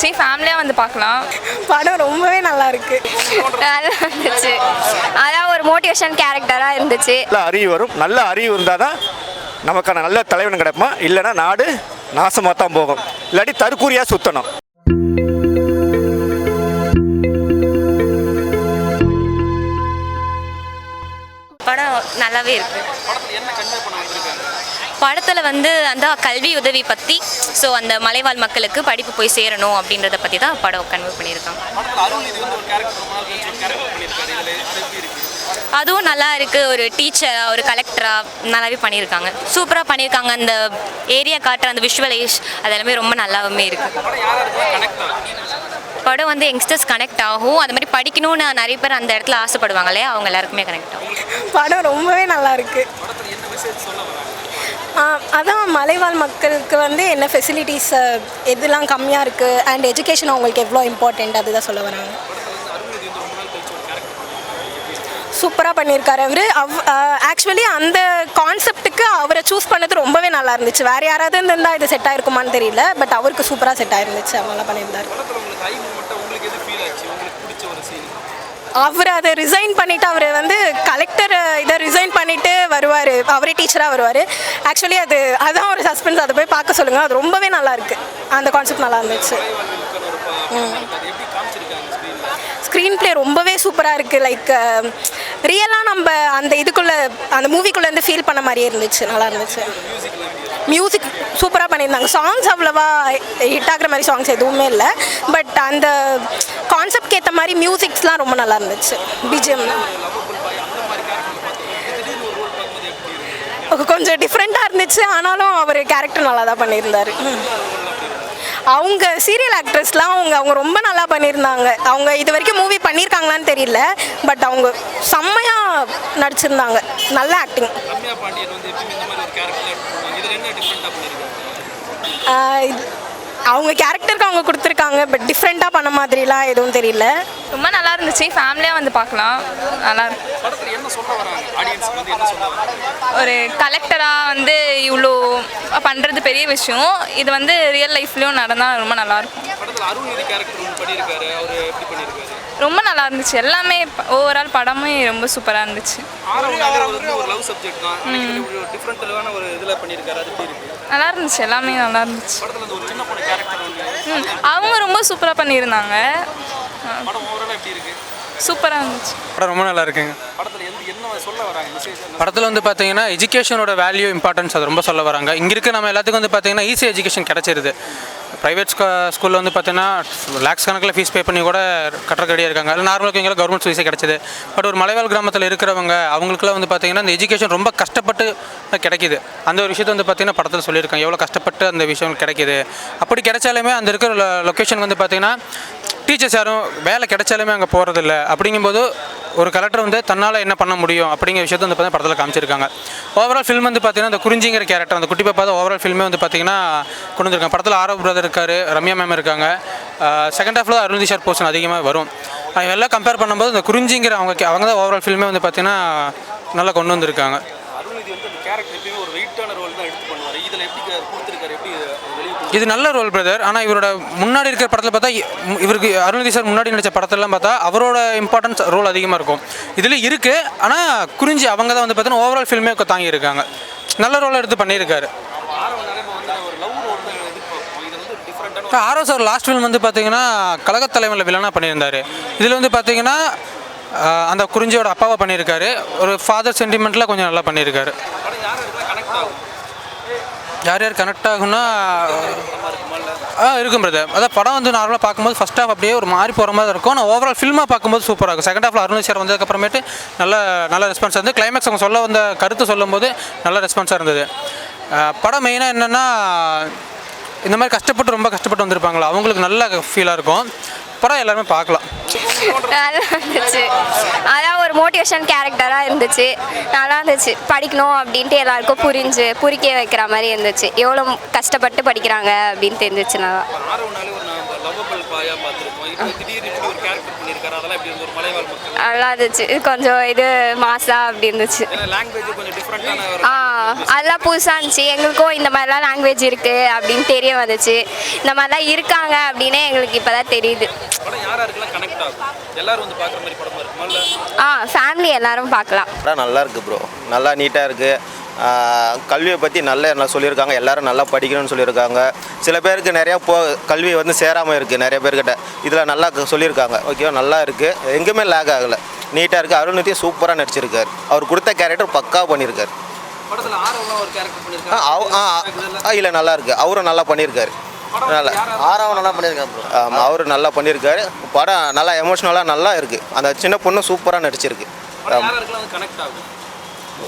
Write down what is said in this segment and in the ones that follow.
இருந்துச்சு. ஃபேமிலியாக வந்து பார்க்கலாம். படம் ரொம்பவே நல்லா இருக்கு. நல்லா இருந்துச்சு. அதான் ஒரு மோட்டிவேஷன் கேரக்டராக இருந்துச்சு. நல்ல அறிவு வரும். நல்ல அறிவு இருந்தால் தான் நமக்கான நல்ல தலைவன் கிடைப்போம். இல்லைன்னா நாடு நாசமாக தான் போகும். இல்லாட்டி தற்கூரியாக சுற்றணும். படம் நல்லாவே இருக்கு. படத்தில் வந்து அந்த கல்வி உதவி பற்றி, ஸோ அந்த மலைவாழ் மக்களுக்கு படிப்பு போய் சேரணும் அப்படின்றத பற்றி தான் படம் கன்வே பண்ணியிருக்காங்க. அதுவும் நல்லா இருக்குது. ஒரு டீச்சராக, ஒரு கலெக்டராக நல்லாவே பண்ணியிருக்காங்க. சூப்பராக பண்ணியிருக்காங்க. அந்த ஏரியா காட்டுற அந்த விஷுவலைஸ் அதெல்லாமே ரொம்ப நல்லாவே இருக்குது. படம் வந்து யங்ஸ்டர்ஸ் கனெக்ட் ஆகும். அது மாதிரி படிக்கணும்னு நிறைய பேர் அந்த இடத்துல ஆசைப்படுவாங்க இல்லையா, அவங்க எல்லாருக்குமே கனெக்ட் ஆகும். படம் ரொம்பவே நல்லா இருக்கு. அதான் மலைவாழ் மக்களுக்கு வந்து என்ன ஃபெசிலிட்டிஸ் எதுலாம் கம்மியாக இருக்குது அண்ட் எஜுகேஷன் அவங்களுக்கு எவ்வளோ இம்பார்ட்டண்ட் அதுதான் சொல்ல வராங்க. சூப்பராக பண்ணியிருக்காரு அவர். ஆக்சுவலி அந்த கான்செப்டுக்கு அவரை சூஸ் பண்ணது ரொம்பவே நல்லா இருந்துச்சு. வேறு யாராவது இருந்தால் இது செட் ஆகிருக்குமான்னு தெரியல, பட் அவருக்கு சூப்பராக செட் ஆகிருந்துச்சு. அவங்களாம் பண்ணியிருந்தார். அவர் அதை ரிசைன் பண்ணிவிட்டு அவர் வந்து கலெக்டர் இதை ரிசைன் பண்ணிவிட்டு வருவார். அவரே டீச்சராக வருவார். ஆக்சுவலி அதான் ஒரு சஸ்பென்ஸ். அதை போய் பார்க்க சொல்லுங்கள். அது ரொம்பவே நல்லா இருக்குது. அந்த கான்செப்ட் நல்லா இருந்துச்சு. ஸ்க்ரீன் ப்ளே ரொம்பவே சூப்பராக இருக்குது. லைக் ரியலாக நம்ம அந்த இதுக்குள்ளே அந்த மூவிக்குள்ளேருந்து ஃபீல் பண்ண மாதிரியே இருந்துச்சு. நல்லா இருந்துச்சு. மியூசிக் சூப்பராக பண்ணியிருந்தாங்க. சாங்ஸ் அவ்வளோவா ஹிட் ஆகிற மாதிரி சாங்ஸ் எதுவுமே இல்லை. பட் அந்த கான்செப்ட்க்கு ஏற்ற மாதிரி மியூசிக்ஸ்லாம் ரொம்ப நல்லா இருந்துச்சு. பிஜிஎம் கொஞ்சம் டிஃப்ரெண்ட்டாக இருந்துச்சு. ஆனாலும் அவர் கேரக்டர் நல்லா தான் பண்ணியிருந்தார். அவங்க சீரியல் ஆக்ட்ரஸ்லாம் அவங்க ரொம்ப நல்லா பண்ணியிருந்தாங்க. அவங்க இது வரைக்கும் மூவி பண்ணியிருக்காங்களான்னு தெரியல, பட் அவங்க செம்மையாக நடிச்சிருந்தாங்க. நல்ல ஆக்டிங். அவங்க கேரக்டருக்கு அவங்க கொடுத்துருக்காங்க, பட் டிஃப்ரெண்ட்டாக பண்ண மாதிரிலாம் எதுவும் தெரியல. ரொம்ப நல்லா இருந்துச்சு. ஃபேமிலியாக வந்து பார்க்கலாம். நல்லா இருக்கு. ஒரு கலெக்டராக வந்து இவ்வளோ பண்ணுறது பெரிய விஷயம். இது வந்து ரியல் லைஃப்லேயும் நடந்தால் ரொம்ப நல்லாயிருக்கும். ரொம்ப நல்லா இருந்துச்சு. எல்லாமே ஓவரால் படமே ரொம்ப சூப்பராக இருந்துச்சு. நல்லா இருந்துச்சு. எல்லாமே நல்லா இருந்துச்சு. அவங்க ரொம்ப சூப்பராக பண்ணியிருந்தாங்க. சூப்பராக இருந்துச்சு. படம் ரொம்ப நல்லா இருக்குங்க. படத்தில் வந்து பார்த்தீங்கன்னா எஜுகேஷனோட வேல்யூ இம்பார்ட்டன்ஸ் அது ரொம்ப சொல்ல வராங்க. இங்கே இருக்க நம்ம எல்லாத்துக்கும் வந்து பார்த்தீங்கன்னா ஈஸி எஜுகேஷன் கிடச்சிருது. ப்ரைவேட் ஸ்கூலில் வந்து பார்த்தீங்கன்னா லேக்ஸ் கணக்கில் ஃபீஸ் பே பண்ணி கூட கட்டுற ரெடியாக இருக்காங்க. இல்லை நார்மலாக இங்கே கவர்மெண்ட் ஃபீஸே கிடச்சிது. பட் ஒரு மலைவாழ் கிராமத்தில் இருக்கிறவங்க அவங்களுக்குலாம் வந்து பார்த்தீங்கன்னா இந்த எஜுகேஷன் ரொம்ப கஷ்டப்பட்டு கிடைக்கிது. அந்த ஒரு விஷயத்தை வந்து பார்த்தீங்கன்னா படத்தில் சொல்லியிருக்காங்க. எவ்வளோ கஷ்டப்பட்டு அந்த விஷயம் கிடைக்கிது. அப்படி கிடைச்சாலுமே அந்த இருக்கிற லொக்கேஷன் வந்து பார்த்தீங்கன்னா டீச்சர்ஸ் யாரும் வேலை கிடைச்சாலுமே அங்கே போகிறதில்ல. அப்படிங்கும்போது ஒரு கலெக்டர் வந்து தன்னால் என்ன பண்ண முடியும் அப்படிங்கிற விஷயத்தை வந்து பார்த்தீங்கன்னா படத்தில் காமிச்சிருக்காங்க. ஓவரால் ஃபில்ம் வந்து பார்த்தீங்கன்னா அந்த குறிஞ்சிங்கிற கேரக்டர் அந்த குட்டி பாப்பா தான் ஓவரால் ஃபில்மே வந்து பார்த்தீங்கன்னா கொண்டு வந்திருக்காங்க. படத்தில் ஆரவ் பிரதர் இருக்கார், ரம்யா மேம் இருக்காங்க. செகண்ட் ஹாஃபில் தான் அருள்நிதி சார் போர்ஷன் அதிகமாக வரும். எல்லாம் கம்பேர் பண்ணும்போது இந்த குறிஞ்சிங்கிற அவங்க தான் ஓவரால் ஃபில்மே வந்து பார்த்தீங்கன்னா நல்லா கொண்டு வந்திருக்காங்க. இது நல்ல ரோல் பிரதர். ஆனால் இவரோட முன்னாடி இருக்கிற படத்தில் பார்த்தா இவருக்கு அருள்நிதி சார் முன்னாடி நடித்த படத்திலலாம் பார்த்தா அவரோட இம்பார்ட்டன்ஸ் ரோல் அதிகமாக இருக்கும். இதில் இருக்குது. ஆனால் குறிஞ்சி அவங்க தான் வந்து பார்த்தீங்கன்னா ஓவரால் ஃபில்மே தாங்கியிருக்காங்க. நல்ல ரோலை எடுத்து பண்ணியிருக்காரு. ஆரோ சார் லாஸ்ட் ஃபில்ம் வந்து பார்த்தீங்கன்னா கழகத் தலைவனில் வில்லனாக பண்ணியிருந்தார். இதில் வந்து பார்த்தீங்கன்னா அந்த குறிஞ்சியோட அப்பாவை பண்ணியிருக்காரு. ஒரு ஃபாதர் சென்டிமெண்ட்டில் கொஞ்சம் நல்லா பண்ணியிருக்காரு. யார் யார் கனெக்ட் ஆகுன்னா இருக்கும் பிரதர். அதான் படம் வந்து நார்மலாக பார்க்கும்போது ஃபஸ்ட் ஹாஃப் அப்படியே ஒரு மாறி போகிற மாதிரி இருக்கும். ஆனால் ஓவரால் ஃபில்மாக பார்க்கும்போது சூப்பராக இருக்கும். செகண்ட் ஹாஃபில் அருண் சார் வந்ததுக்கப்புறமேட்டு நல்ல ரெஸ்பான்ஸ் வந்து கிளைமேக்ஸ் அவங்க சொல்ல வந்த கருத்து சொல்லும் போது நல்ல ரெஸ்பான்ஸாக இருந்தது. படம் மெயினாக என்னென்னா இந்த மாதிரி ரொம்ப கஷ்டப்பட்டு வந்திருப்பாங்களா அவங்களுக்கு நல்ல ஃபீலாக இருக்கும். படம் எல்லாருமே பார்க்கலாம். நல்லா இருந்துச்சு. அதான் ஒரு மோட்டிவேஷன் கேரக்டராக இருந்துச்சு. நல்லா இருந்துச்சு. படிக்கணும் அப்படின்ட்டு எல்லாருக்கும் புரிக்க வைக்கிற மாதிரி இருந்துச்சு. எவ்வளோ கஷ்டப்பட்டு படிக்கிறாங்க அப்படின்னு தெரிஞ்சிச்சு. நல்லா லவ்வபிள் பாயா பார்த்துருக்கோம். இப்போ திடீர்னு இப்படி ஒரு கேரக்டர் பண்ணியிருக்காரு. அதெல்லாம் எப்படி இருந்து ஒரு மலைவாழ் மக்கள் நல்லா இருந்துச்சு. கொஞ்சம் இது மாசா அப்படி இருந்துச்சு. லாங்குவேஜ் கொஞ்சம் டிஃப்ரெண்ட்டான அதெல்லாம் புதுசாக இருந்துச்சு. எங்களுக்கும் இந்த மாதிரிலாம் லாங்குவேஜ் இருக்குது அப்படின்னு தெரிய வந்துச்சு. இந்த மாதிரிலாம் இருக்காங்க அப்படின்னு எங்களுக்கு இப்போ தான் தெரியுது. படம் யாருக்கெல்லாம் கனெக்ட் ஆகும்? எல்லாரும் வந்து பார்க்குற மாதிரி படமா இருக்குமா இல்லை ஃபேமிலி எல்லாரும் பார்க்கலாம். படம் நல்லா இருக்குது ப்ரோ, நல்லா நீட்டாக இருக்குது. கல்வியை பற்றி நல்லா சொல்லியிருக்காங்க. எல்லோரும் நல்லா படிக்கணும்னு சொல்லியிருக்காங்க. சில பேருக்கு நிறையா கல்வி வந்து சேராமல் இருக்குது நிறைய பேர்கிட்ட. இதில் நல்லா சொல்லியிருக்காங்க. ஓகேவா, நல்லா இருக்குது. எங்கேயுமே லேக் ஆகலை, நீட்டாக இருக்குது. அருள்நிதி சூப்பராக நடிச்சிருக்காரு. அவர் கொடுத்த கேரக்டர் பக்காவாக பண்ணியிருக்காரு. படத்தில் ஆரவம் ஒரு கேரக்டர் பண்ணியிருக்காரு. இல்லை நல்லா இருக்குது. அவரும் நல்லா பண்ணியிருக்காரு. நல்லா ஆறாவும் நல்லா பண்ணியிருக்காரு ப்ரோ. ஆமாம், அவரு நல்லா பண்ணியிருக்காரு. படம் நல்லா எமோஷ்னலாக நல்லா இருக்குது. அந்த சின்ன பொண்ணு சூப்பராக நடிச்சிருக்கு. யாருக்கெல்லாம் கனெக்ட் ஆகும்?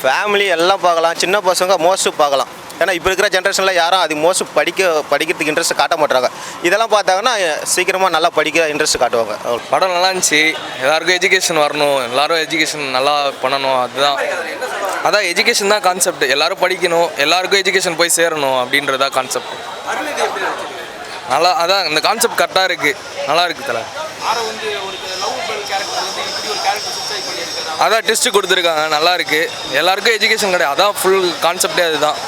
ஃபேமிலி எல்லாம் பார்க்கலாம், சின்ன பசங்க மோஸ்ட்டு பார்க்கலாம். ஏன்னா இப்போ இருக்கிற ஜென்ரேஷனில் யாரும் அது மோஸ்ட்டு படிக்கிறதுக்கு இன்ட்ரெஸ்ட் காட்ட மாட்டாங்க. இதெல்லாம் பார்த்தாங்கன்னா சீக்கிரமாக நல்லா படிக்க இன்ட்ரெஸ்ட் காட்டுவாங்க. படம் நல்லா இருந்துச்சு. எல்லாருக்கும் எஜுகேஷன் வரணும், எல்லாரும் எஜுகேஷன் நல்லா பண்ணணும். அதான் எஜுகேஷன் தான் கான்செப்ட். எல்லாரும் படிக்கணும், எல்லாருக்கும் எஜுகேஷன் போய் சேரணும் அப்படின்றதா கான்செப்ட். நல்லா அதான் இந்த கான்செப்ட் கரெக்டாக இருக்குது, நல்லா இருக்குது தலை. அதான் டெஸ்ட்டு கொடுத்துருக்காங்க, நல்லா இருக்குது. எல்லாருக்கும் எஜுகேஷன் கிடையாது, அதான் ஃபுல் கான்செப்டே அதுதான்.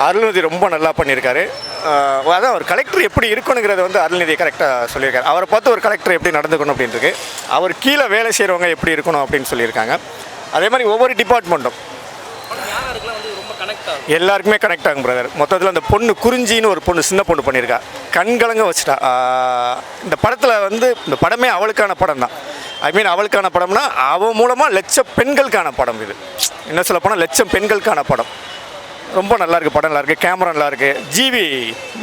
அருள்நிதி ரொம்ப நல்லா பண்ணியிருக்காரு. அதான் ஒரு கலெக்டர் எப்படி இருக்கணுங்கிறத வந்து அருள்நிதி கரெக்டாக சொல்லியிருக்காரு. அவரை பார்த்து ஒரு கலெக்டர் எப்படி நடந்துக்கணும் அப்படின்ட்டு, அவர் கீழே வேலை செய்கிறவங்க எப்படி இருக்கணும் அப்படின்னு சொல்லியிருக்காங்க. அதே மாதிரி ஒவ்வொரு டிபார்ட்மெண்ட்டும் எல்லாருக்குமே கனெக்ட் ஆகும் பிரதர். மொத்தத்தில் அந்த பொண்ணு குறிஞ்சின்னு ஒரு பொண்ணு, சின்ன பொண்ணு பண்ணியிருக்கா, கண்கலங்க வச்சுட்டா. இந்த படத்தில் வந்து இந்த படமே அவளுக்கான படம் தான். ஐ மீன் அவளுக்கான படம்னா அவள் மூலமாக லட்சம் பெண்களுக்கான படம். இது என்ன சொல்ல போனால் லட்சம் பெண்களுக்கான படம். ரொம்ப நல்லாயிருக்கு, படம் நல்லாயிருக்கு, கேமரா நல்லாயிருக்கு. ஜிவி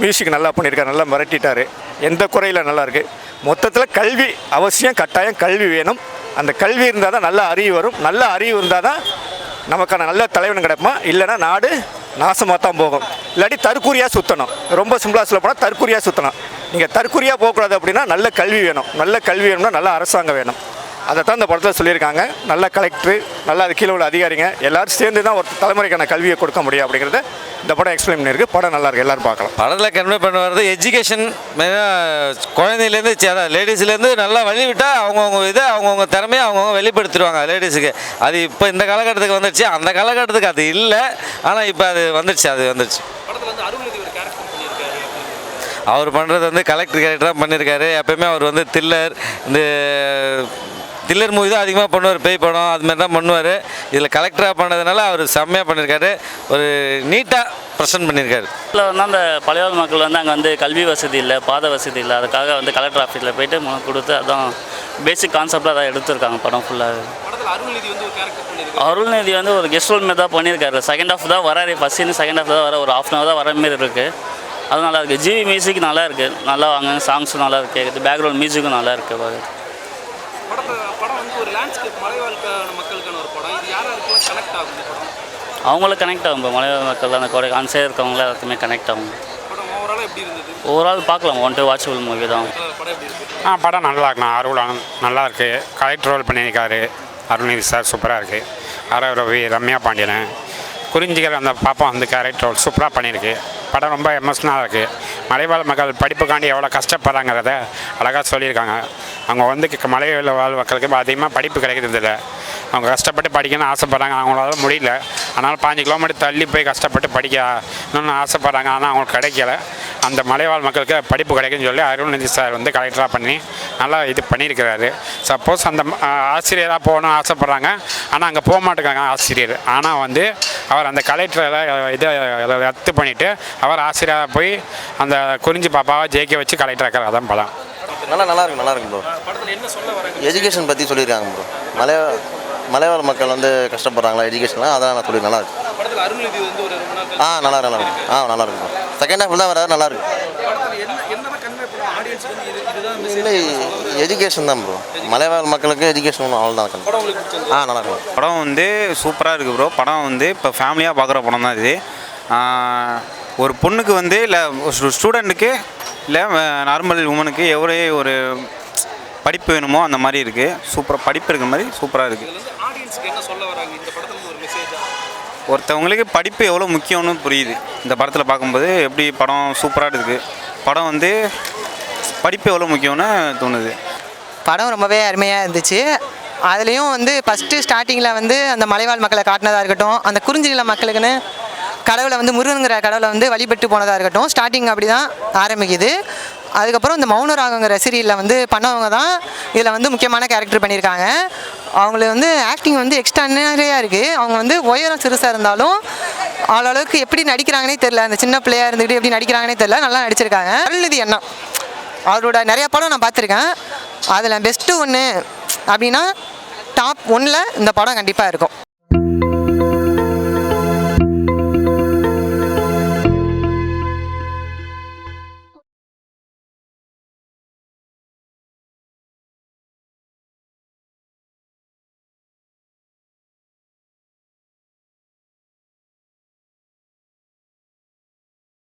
மியூசிக் நல்லா பண்ணியிருக்காரு, நல்லா மிரட்டிட்டார், எந்த குறையில் நல்லாயிருக்கு. மொத்தத்தில் கல்வி அவசியம், கட்டாயம் கல்வி வேணும். அந்த கல்வி இருந்தால் தான் நல்ல அறிவு வரும். நல்ல அறிவு இருந்தால் தான் நமக்கான நல்ல தலைவன் கிடைப்பான். இல்லைனா நாடு நாசமாக தான் போகும். இல்லாட்டி தற்கூரியாக சுற்றணும். ரொம்ப சிம்பிளாக சொல்ல போனால் தற்கூரியாக சுற்றணும். நீங்கள் தற்கூரியாக போகக்கூடாது அப்படின்னா நல்ல கல்வி வேணும். நல்ல கல்வி வேணும்னா நல்ல அரசாங்கம் வேணும். அதை தான் இந்த படத்தில் சொல்லியிருக்காங்க. நல்ல கலெக்டரு, நல்லா அது கீழே உள்ள அதிகாரிங்க எல்லாரும் சேர்ந்து தான் ஒரு தலைமுறைக்கான கல்வியை கொடுக்க முடியும் அப்படிங்கிறத இந்த படம் எக்ஸ்பிளைன் பண்ணியிருக்கு. படம் நல்லாயிருக்கு, எல்லோரும் பார்க்கலாம். படத்தில் கன்வே பண்ண வர்றது எஜுகேஷன். மெயினாக குழந்தையிலேருந்து லேடிஸ்லேருந்து நல்லா வழிவிட்டால் அவங்கவுங்க இதை அவங்கவுங்க திறமையை அவங்கவுங்க வெளிப்படுத்திடுவாங்க லேடிஸுக்கு. அது இப்போ இந்த காலகட்டத்துக்கு வந்துடுச்சு. அந்த காலகட்டத்துக்கு அது இல்லை, ஆனால் இப்போ அது வந்துடுச்சு. அவர் பண்ணுறது வந்து கலெக்டர் கேரக்டராக பண்ணியிருக்காரு. எப்போயுமே அவர் வந்து தில்லர் மூவி தான் அதிகமாக பண்ணுவார், பேய் படம் அதுமாதிரி தான் பண்ணுவார். இதில் கலெக்டராக பண்ணதுனால அவர் செம்மையாக பண்ணியிருக்காரு, ஒரு நீட்டாக ப்ரெசென்ட் பண்ணியிருக்காரு. இதில் வந்து அந்த பழைய மக்கள் வந்து அங்கே வந்து கல்வி வசதி இல்லை, பாதை வசதி இல்லை. அதுக்காக வந்து கலெக்டர் ஆஃபீஸில் போயிட்டு கொடுத்து அதான் பேசிக் கான்செப்டாக அதை எடுத்திருக்காங்க படம் ஃபுல்லாக. அருள்நிதி வந்து ஒரு கெஸ்ட் ரோல் மாரி தான் பண்ணியிருக்காரு. செகண்ட் ஹாஃப் தான் வராரு, ஃபஸ்ட் சீன் செகண்ட் ஹாஃப் தான் வர, ஒரு ஹாஃப் அன் ஹவர் தான் வர மாரி இருக்குது. அது நல்லா இருக்குது. ஜிவி மியூசிக் நல்லா இருக்குது, நல்லா வாங்க, சாங்ஸும் நல்லா இருக்குது, பேக்ரவுண்ட் மியூசிக்கும் நல்லா இருக்குது. அவங்களுக்கு கனெக்ட் ஆகும். இப்போ மலையாள மக்கள் அந்த குறை ஆன்சே இருக்கவங்கள எல்லாத்துக்குமே கனெக்ட் ஆகும். ஓவரால் பார்க்கலாம், 1 டைம் வாட்சபிள் மூவி தான். படம் நல்லா இருக்குண்ணா. அருள் நல்லா இருக்குது. கலெக்டர் ரோல் பண்ணியிருக்காரு அருள்நிதி சார், சூப்பராக இருக்குது. ரவி, ரம்யா பாண்டியன், குறிஞ்சிக்கிற அந்த பாப்பா வந்து கேரக்டர் ரோல் சூப்பராக பண்ணியிருக்கு. படம் ரொம்ப எமோஷனலாக இருக்குது. மலைவாழ் மக்கள் படிப்புக்காண்டி எவ்வளோ கஷ்டப்படுறாங்கிறத அழகாக சொல்லியிருக்காங்க. அவங்க வந்து மலைவாழ் மக்களுக்கு அதிகமாக படிப்பு கிடைக்கிறதில்ல. அவங்க கஷ்டப்பட்டு படிக்கணும்னு ஆசைப்பட்றாங்க, அவங்களால முடியல. அதனால் 5 கிலோமீட்டர் தள்ளி போய் கஷ்டப்பட்டு படிக்கணும்னு ஆசைப்பட்றாங்க, ஆனால் அவங்களுக்கு கிடைக்கல. அந்த மலைவாழ் மக்களுக்கு படிப்பு கிடைக்குன்னு சொல்லி அருள்நிதி சார் வந்து கலெக்டராக பண்ணி நல்லா இது பண்ணியிருக்கிறாரு. சப்போஸ் அந்த ஆசிரியராக போகணும்னு ஆசைப்பட்றாங்க, ஆனால் அங்கே போக மாட்டேங்காங்க ஆசிரியர். ஆனால் வந்து அவர் அந்த கலெக்டரை இதை ரத்து பண்ணிவிட்டு அவர் ஆசிரியராக போய் அந்த குறிஞ்சி பாப்பாவை ஜெயிக்க வச்சு கலெக்டர் ஆக்கிறார். அதான் படம். நல்லா இருக்கு ப்ரோ. எஜுகேஷன் பற்றி சொல்லியிருக்காங்க ப்ரோ. மலைவாழ் மக்கள் வந்து கஷ்டப்படுறாங்களா எஜுகேஷன்லாம், அதெல்லாம் சொல்லி நல்லா இருக்கு. நல்லா இருக்கு ப்ரோ. செகண்ட் ஹாஃப் தான் வராது, நல்லா இருக்கு. இல்லை எஜுகேஷன் தான் ப்ரோ. மலைவாழ் மக்களுக்கு எஜுகேஷன் அவ்வளோதான். நல்லா இருக்கு. படம் வந்து சூப்பராக இருக்குது ப்ரோ. படம் வந்து இப்போ ஃபேமிலியாக பார்க்குற படம் தான் இது. ஒரு பொண்ணுக்கு வந்து இல்லை ஒரு ஸ்டூடெண்ட்டுக்கு இல்லை நார்மல் உமனுக்கு ஒரு படிப்பு வேணுமோ அந்த மாதிரி இருக்குது. சூப்பராக படிப்பு இருக்கிற மாதிரி சூப்பராக இருக்குது. ஒருத்தவங்களுக்கு படிப்பு எவ்வளோ முக்கியம்னு புரியுது இந்த படத்தில் பார்க்கும்போது. எப்படி படம் சூப்பராக இருக்குது. படம் வந்து படிப்பு எவ்வளோ முக்கியம்னு தோணுது. படம் ரொம்பவே அருமையாக இருந்துச்சு. அதுலேயும் வந்து ஃபஸ்ட்டு ஸ்டார்டிங்கில் வந்து அந்த மலைவாழ் மக்களை காட்டினதாக இருக்கட்டும், அந்த குறிஞ்சி நில மக்களுக்குன்னு கடவுளை வந்து முருகனுங்கிற கடவுளை வந்து வழிபட்டு போனதாக இருக்கட்டும், ஸ்டார்டிங் அப்படி தான் ஆரம்பிக்குது. அதுக்கப்புறம் இந்த மௌனராகங்கிற சீரியலில் வந்து பண்ணவங்க தான் இதில் வந்து முக்கியமான கேரக்டர் பண்ணியிருக்காங்க. அவங்களுக்கு வந்து ஆக்டிங் வந்து எக்ஸ்ட்ரானரியாக இருக்குது. அவங்க வந்து உயரம் சிறுசாக இருந்தாலும் அளவுக்கு எப்படி நடிக்கிறாங்கன்னே தெரில. அந்த சின்ன பிள்ளையாக இருந்துக்கிட்டு எப்படி நடிக்கிறாங்கன்னே தெரில, நல்லா நடிச்சிருக்காங்க. அருள்நிதி அண்ணா அவரோட நிறையா படம் நான் பார்த்துருக்கேன். அதில் பெஸ்ட்டு ஒன்று அப்படின்னா டாப் 1ல் இந்த படம் கண்டிப்பாக இருக்கும்.